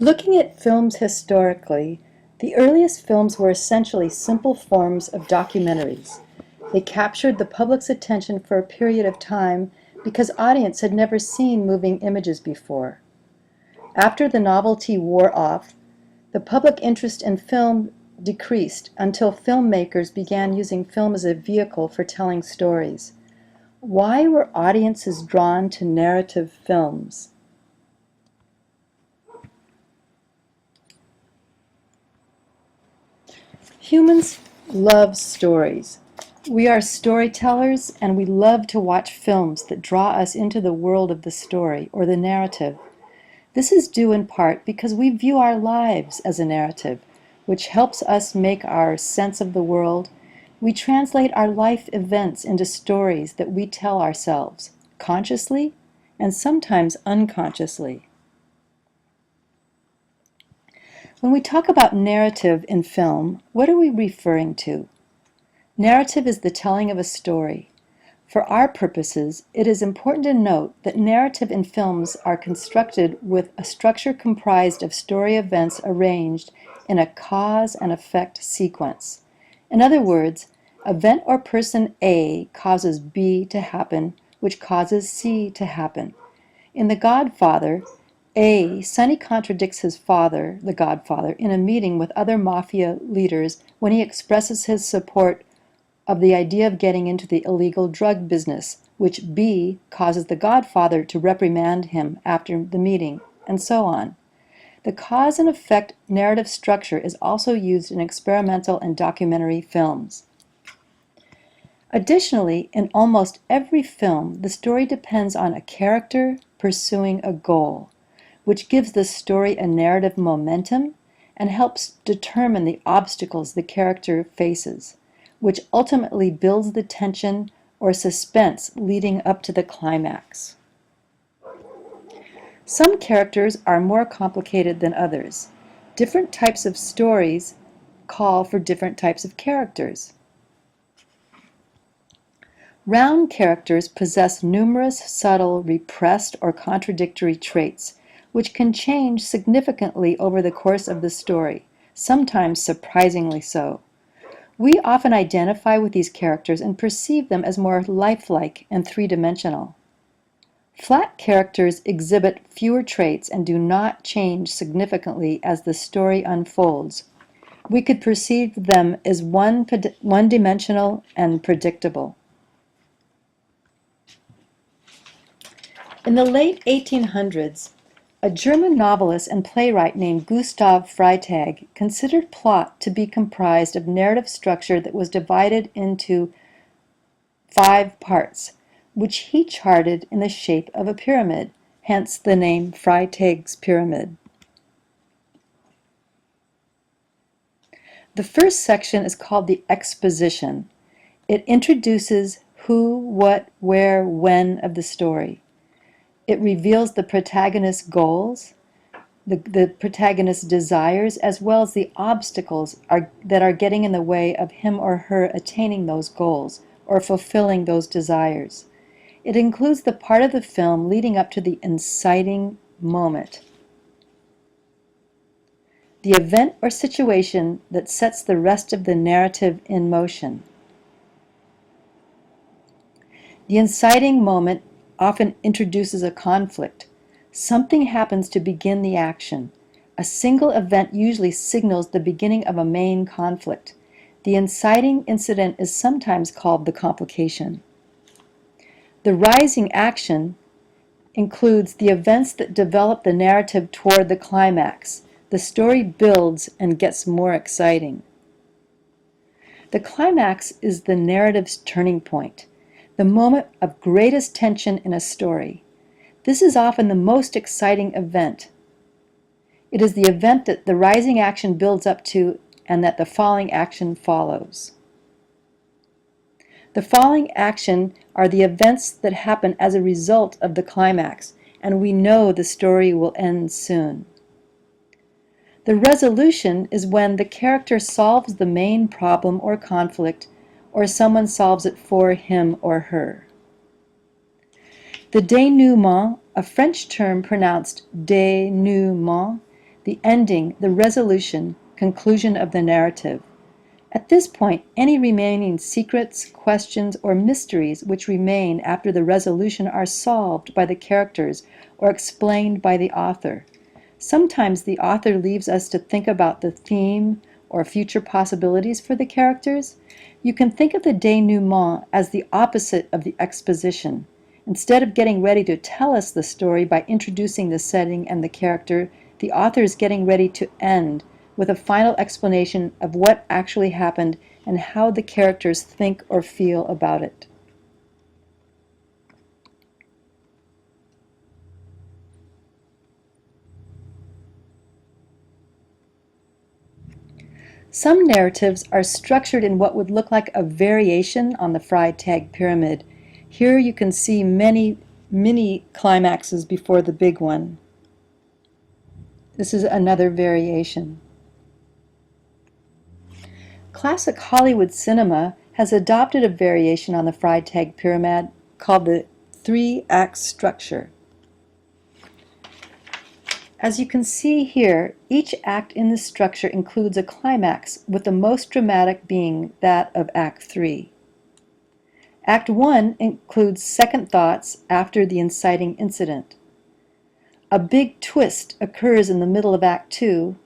Looking at films historically, the earliest films were essentially simple forms of documentaries. They captured the public's attention for a period of time because audience had never seen moving images before. After the novelty wore off, the public interest in film decreased until filmmakers began using film as a vehicle for telling stories. Why were audiences drawn to narrative films? Humans love stories. We are storytellers, and we love to watch films that draw us into the world of the story or the narrative. This is due in part because we view our lives as a narrative, which helps us make our sense of the world. We translate our life events into stories that we tell ourselves, consciously and sometimes unconsciously. When we talk about narrative in film, what are we referring to? Narrative is the telling of a story. For our purposes, it is important to note that narrative in films are constructed with a structure comprised of story events arranged in a cause and effect sequence. In other words, event or person A causes B to happen, which causes C to happen. In The Godfather, Sonny contradicts his father, the Godfather, in a meeting with other mafia leaders when he expresses his support of the idea of getting into the illegal drug business, which B causes the Godfather to reprimand him after the meeting, and so on. The cause and effect narrative structure is also used in experimental and documentary films. Additionally, in almost every film, the story depends on a character pursuing a goal, which gives the story a narrative momentum and helps determine the obstacles the character faces, which ultimately builds the tension or suspense leading up to the climax. Some characters are more complicated than others. Different types of stories call for different types of characters. Round characters possess numerous subtle, repressed, or contradictory traits, which can change significantly over the course of the story, sometimes surprisingly so. We often identify with these characters and perceive them as more lifelike and three-dimensional. Flat characters exhibit fewer traits and do not change significantly as the story unfolds. We could perceive them as one-dimensional and predictable. In the late 1800s, a German novelist and playwright named Gustav Freytag considered plot to be comprised of narrative structure that was divided into 5 parts, which he charted in the shape of a pyramid, hence the name Freytag's Pyramid. The first section is called the exposition. It introduces who, what, where, when of the story. It reveals the protagonist's goals, the protagonist's desires, as well as the obstacles that are getting in the way of him or her attaining those goals or fulfilling those desires. It includes the part of the film leading up to the inciting moment, the event or situation that sets the rest of the narrative in motion. The inciting moment often introduces a conflict. Something happens to begin the action. A single event usually signals the beginning of a main conflict. The inciting incident is sometimes called the complication. The rising action includes the events that develop the narrative toward the climax. The story builds and gets more exciting. The climax is the narrative's turning point, the moment of greatest tension in a story. This is often the most exciting event. It is the event that the rising action builds up to and that the falling action follows. The falling action are the events that happen as a result of the climax, and we know the story will end soon. The resolution is when the character solves the main problem or conflict, or someone solves it for him or her. The dénouement, a French term pronounced dénouement, the ending, the resolution, conclusion of the narrative. At this point, any remaining secrets, questions, or mysteries which remain after the resolution are solved by the characters or explained by the author. Sometimes the author leaves us to think about the theme or future possibilities for the characters. You can think of the denouement as the opposite of the exposition. Instead of getting ready to tell us the story by introducing the setting and the character, the author is getting ready to end with a final explanation of what actually happened and how the characters think or feel about it. Some narratives are structured in what would look like a variation on the Freytag pyramid. Here you can see many mini climaxes before the big one. This is another variation. Classic Hollywood cinema has adopted a variation on the Freytag pyramid called the three-act structure. As you can see here, each act in this structure includes a climax, with the most dramatic being that of Act 3. Act 1 includes second thoughts after the inciting incident. A big twist occurs in the middle of Act 2,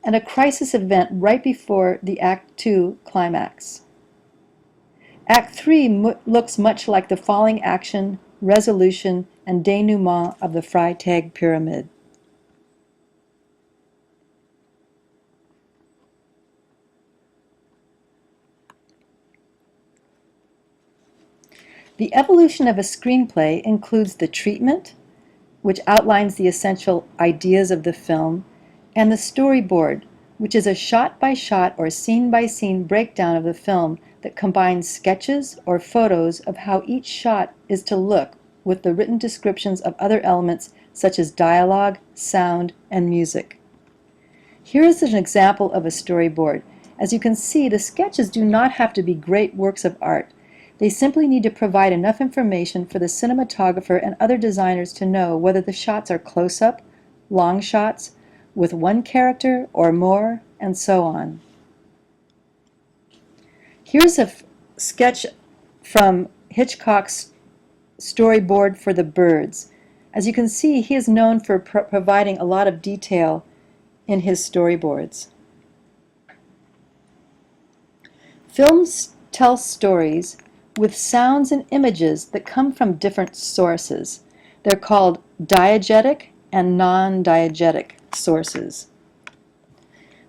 and a crisis event right before the Act 2 climax. Act 3 looks much like the falling action, resolution, and denouement of the Freytag pyramid. The evolution of a screenplay includes the treatment, which outlines the essential ideas of the film, and the storyboard, which is a shot-by-shot or scene-by-scene breakdown of the film that combines sketches or photos of how each shot is to look with the written descriptions of other elements such as dialogue, sound, and music. Here is an example of a storyboard. As you can see, the sketches do not have to be great works of art. They simply need to provide enough information for the cinematographer and other designers to know whether the shots are close-up, long shots, with one character or more, and so on. Here's a sketch from Hitchcock's storyboard for The Birds. As you can see, he is known for providing a lot of detail in his storyboards. Films tell stories with sounds and images that come from different sources. They're called diegetic and non-diegetic sources.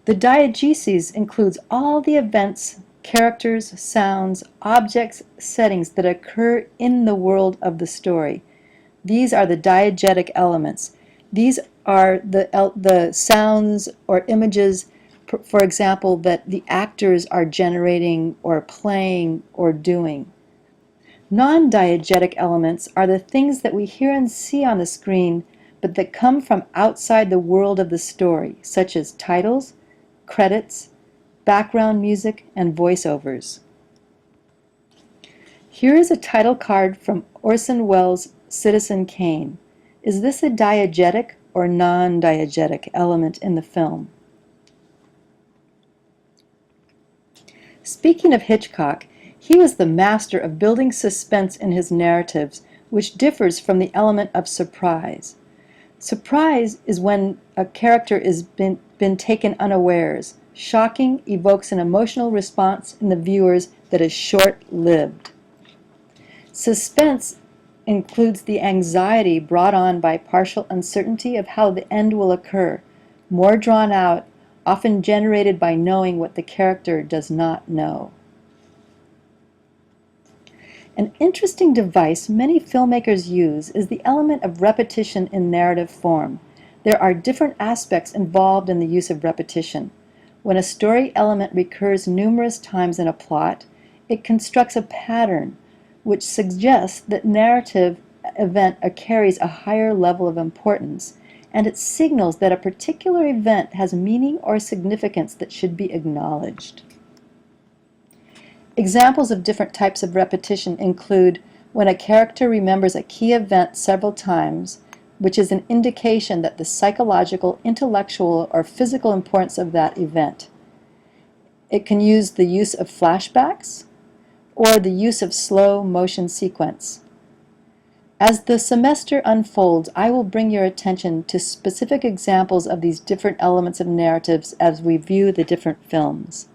The diegesis includes all the events, characters, sounds, objects, settings that occur in the world of the story. These are the diegetic elements. These are the sounds or images, for example, that the actors are generating or playing or doing. Non-diegetic elements are the things that we hear and see on the screen, but that come from outside the world of the story, such as titles, credits, background music, and voiceovers. Here is a title card from Orson Welles' Citizen Kane. Is this a diegetic or non-diegetic element in the film? Speaking of Hitchcock, he was the master of building suspense in his narratives, which differs from the element of surprise. Surprise is when a character is been taken unawares. Shocking evokes an emotional response in the viewers that is short-lived. Suspense includes the anxiety brought on by partial uncertainty of how the end will occur, more drawn out, often generated by knowing what the character does not know. An interesting device many filmmakers use is the element of repetition in narrative form. There are different aspects involved in the use of repetition. When a story element recurs numerous times in a plot, it constructs a pattern which suggests that narrative event carries a higher level of importance, and it signals that a particular event has meaning or significance that should be acknowledged. Examples of different types of repetition include when a character remembers a key event several times, which is an indication that the psychological, intellectual, or physical importance of that event. It can use the use of flashbacks or the use of slow motion sequence. As the semester unfolds, I will bring your attention to specific examples of these different elements of narratives as we view the different films.